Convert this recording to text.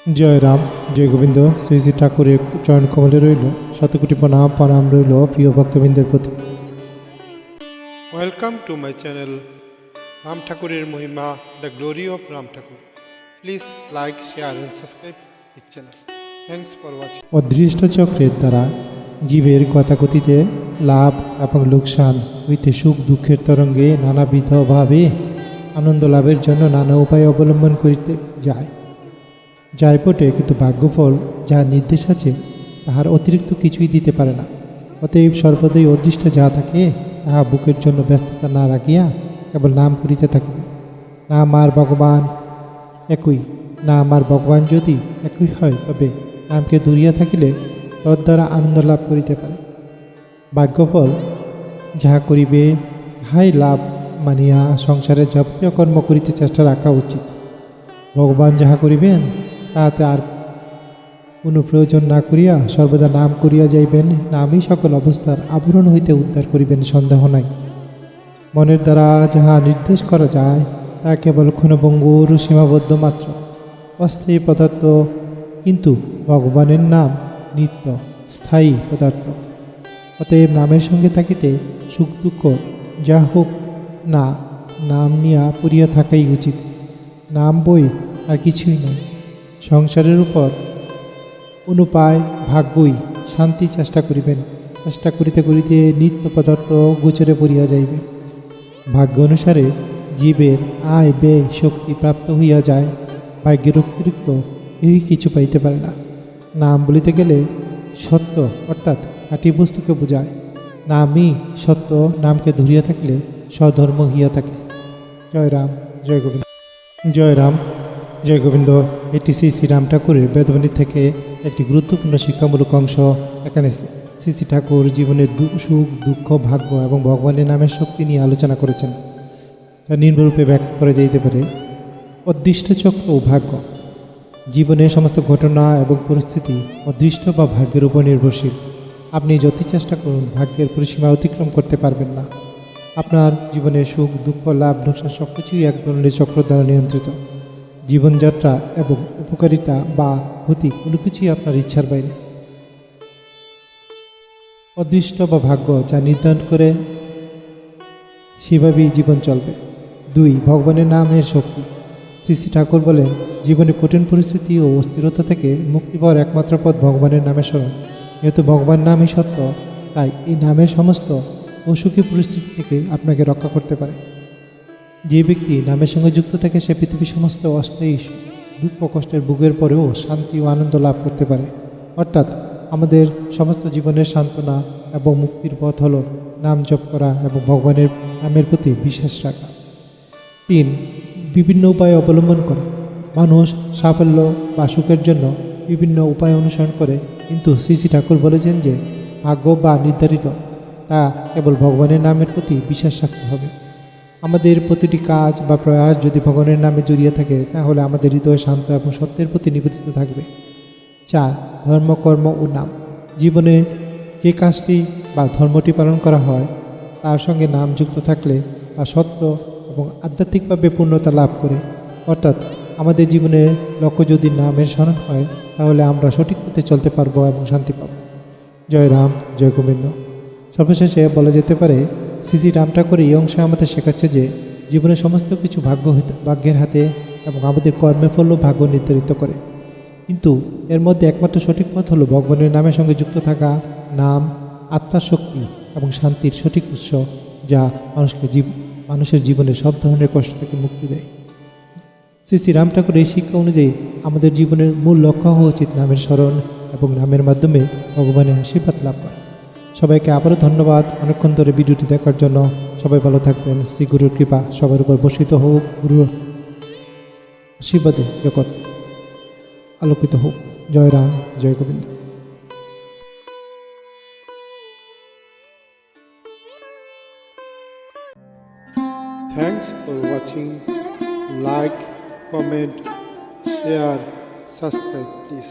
জয় রাম, জয় গোবিন্দ। শ্রী শ্রী ঠাকুরের চরণ কমলে রইল শতকোটি প্রণাম রইল প্রিয় ভক্তবৃন্দের প্রতি। Welcome to my channel Ram ঠাকুরের মহিমা, the glory of Ram Thakur. Please like, share and subscribe this channel. Thanks for watching. অদৃষ্ট চক্রের দ্বারা জীবের গতাগতিতে লাভ এবং লোকসান হইতে সুখ দুঃখের তরঙ্গে নানাবিধভাবে আনন্দ লাভের জন্য নানা উপায় অবলম্বন করিতে যায় বটে, কিন্তু ভাগ্যফল যাহা নির্দেশ আছে তাহার অতিরিক্ত কিছুই দিতে পারে না। অতএব সর্বদাই অদৃষ্ট যাহা থাকে তাহা বুকের জন্য ব্যস্ততা না রাখিয়া কেবল নাম করিতে থাকিবে। নাম আর ভগবান একই। নাম আর ভগবান যদি একই হয় তবে নামকে দূরিয়া থাকিলে তদ্বারা আনন্দ লাভ করিতে পারে। ভাগ্যফল যাহা করিবে তাহাই লাভ মানিয়া সংসারে যাবতীয় কর্ম করিতে চেষ্টা রাখা উচিত। ভগবান যাহা করিবেন তাহাতে আর কোনো প্রয়োজন না করিয়া সর্বদা নাম করিয়া যাইবেন। নামই সকল অবস্থার আবরণ হইতে উদ্ধার করিবেন, সন্দেহ নাই। মনের দ্বারা যাহা নির্দেশ করা যায় তা কেবল ক্ষণভঙ্গুর সীমাবদ্ধ মাত্র, অস্থায়ী পদার্থ, কিন্তু ভগবানের নাম নিত্য স্থায়ী পদার্থ। অতএব নামের সঙ্গে থাকিতে সুখ দুঃখ যা হোক না, নাম নিয়া পড়িয়া থাকাই উচিত। নাম বই আর কিছুই নয়। সংসারের উপর অনুপায় ভাগ্যই শান্তি চেষ্টা করিবেন। চেষ্টা করিতে করিতে নিত্য পদার্থ গোচরে পড়িয়া যাইবে। ভাগ্য অনুসারে জীবের আয় ব্যয় শক্তি প্রাপ্ত হইয়া যায়। ভাগ্যের অতিরিক্ত কেউই কিছু পাইতে পারে না। নাম বলিতে গেলে সত্য অর্থাৎ খাঁটি বস্তুকে বোঝায়। নামই সত্য, নামকে ধরিয়া থাকলে স্বধর্ম হইয়া থাকে। জয় রাম, জয় গোবিন্দ। জয় রাম, জয় গোবিন্দ। এটি শ্রী শ্রী রাম ঠাকুরের বেদবাণী থেকে একটি গুরুত্বপূর্ণ শিক্ষামূলক অংশ। এখানে শ্রী শ্রী ঠাকুর জীবনের সুখ দুঃখ ভাগ্য এবং ভগবানের নামের শক্তি নিয়ে আলোচনা করেছেন। তা নিম্নরূপে ব্যাখ্যা করা যাইতে পারে। অদৃষ্ট চক্র ও ভাগ্য। জীবনের সমস্ত ঘটনা এবং পরিস্থিতি অদৃষ্ট বা ভাগ্যের উপর নির্ভরশীল। আপনি যতই চেষ্টা করুন ভাগ্যের পরিসীমা অতিক্রম করতে পারবেন না। আপনার জীবনের সুখ দুঃখ লাভ লোকসান সব কিছুই এক ধরনের চক্র দ্বারা নিয়ন্ত্রিত। জীবনযাত্রা এবং উপকারিতা বা ক্ষতি কোনো কিছুই আপনার ইচ্ছার বাইরে। অদৃষ্ট বা ভাগ্য যা নির্ধারণ করে সেভাবেই জীবন চলবে। 2. ভগবানের নামের শক্তি। শ্রী শ্রী ঠাকুর বলেন, জীবনে কঠিন পরিস্থিতি ও অস্থিরতা থেকে মুক্তি পাওয়ার একমাত্র পথ ভগবানের নামের স্মরণ। যেহেতু ভগবান নামই সত্য, তাই এই নামের সমস্ত অসুখী পরিস্থিতি থেকে আপনাকে রক্ষা করতে পারে। যে ব্যক্তি নামের সঙ্গে যুক্ত থাকে সে পৃথিবীর সমস্ত অস্থায়ী দুঃখ কষ্টের ভোগের পরেও শান্তি ও আনন্দ লাভ করতে পারে। অর্থাৎ আমাদের সমস্ত জীবনের সান্ত্বনা এবং মুক্তির পথ হলো নাম জপ করা এবং ভগবানের নামের প্রতি বিশ্বাস রাখা। 3. বিভিন্ন উপায় অবলম্বন করা। মানুষ সাফল্য বা সুখের জন্য বিভিন্ন উপায় অনুসরণ করে, কিন্তু শ্রী শ্রী ঠাকুর বলেছেন যে ভাগ্য বা নির্ধারিত তা কেবল ভগবানের নামের প্রতি বিশ্বাস রাখতে হবে। আমাদের প্রতিটি কাজ বা প্রয়াস যদি ভগবানের নামে জড়িয়ে থাকে তাহলে আমাদের হৃদয় শান্ত এবং সত্যের প্রতি নিবেদিত থাকবে। 4. ধর্ম কর্ম ও নাম। জীবনে যে কাজটি বা ধর্মটি পালন করা হয় তার সঙ্গে নাম যুক্ত থাকলে বা সত্য এবং আধ্যাত্মিকভাবে পূর্ণতা লাভ করে। অর্থাৎ আমাদের জীবনের লক্ষ্য যদি নামের স্মরণ হয় তাহলে আমরা সঠিক পথে চলতে পারবো এবং শান্তি পাব। জয় রাম, জয় গোবিন্দ। সর্বশেষে বলা যেতে পারে শ্রী শ্রী রাম ঠাকুর এই অংশে আমাদের শেখাচ্ছে যে জীবনের সমস্ত কিছু ভাগ্যের হাতে এবং আমাদের কর্মের ফলও ভাগ্য নির্ধারিত করে। কিন্তু এর মধ্যে একমাত্র সঠিক পথ হলো ভগবানের নামের সঙ্গে যুক্ত থাকা। নাম আত্মার শক্তি এবং শান্তির সঠিক উৎস, যা মানুষের জীবনে সব ধরনের কষ্ট থেকে মুক্তি দেয়। শ্রী শ্রী রাম ঠাকুর এই শিক্ষা অনুযায়ী আমাদের জীবনের মূল লক্ষ্য হওয়া উচিত নামের স্মরণ এবং নামের মাধ্যমে ভগবানের আশীর্বাদ লাভ করা। সবাইকে আবারও ধন্যবাদ অনেকক্ষণ ধরে ভিডিওটি দেখার জন্য। সবাই ভালো থাকবেন। শ্রী গুরুর কৃপা সবার উপর বর্ষিত হোক। গুরুর আশীর্বাদে জগৎ আলোকিত হোক। জয় রাম, জয় Govinda. Thanks for watching. Like, comment, share, subscribe please.